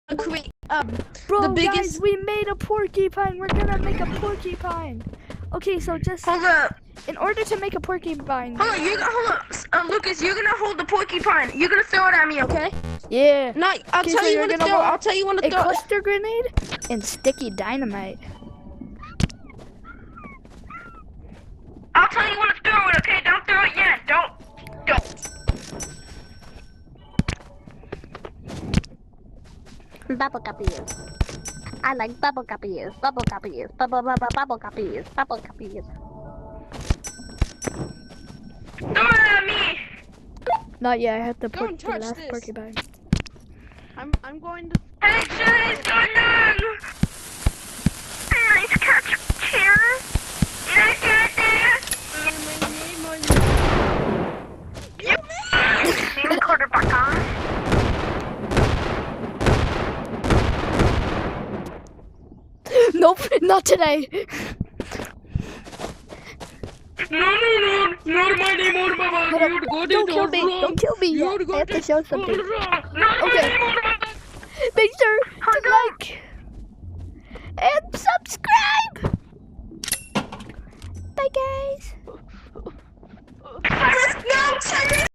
create Bro, the biggest. guys, we made a porcupine. We're gonna make a porcupine. Okay, so just Hold up. in order to make a porcupine. Hold on. Hold up. Lucas, you're gonna hold the porcupine. You're gonna throw it at me, okay? Yeah. No, I'll Okay, tell so you you're when to gonna throw. want I'll tell you when to a throw. cluster grenade and sticky dynamite. I'll tell you when to throw it, okay? Don't throw it yet. Don't. Bubble guppies. I like bubble guppies. Bubble guppies. Bubble guppies. Bubble guppies. Throw it at me. Not yet. I have to Don't put the touch last this. porcupine. I'm going to. Hey, Chase, going on. Nice catch, Cheers. Nice catch there. Name quarterback on. Nope, not today. No, not my name, or Baba. Hold up. Don't kill me. Don't kill me yet. I have to show something. Okay. Make sure to like and subscribe.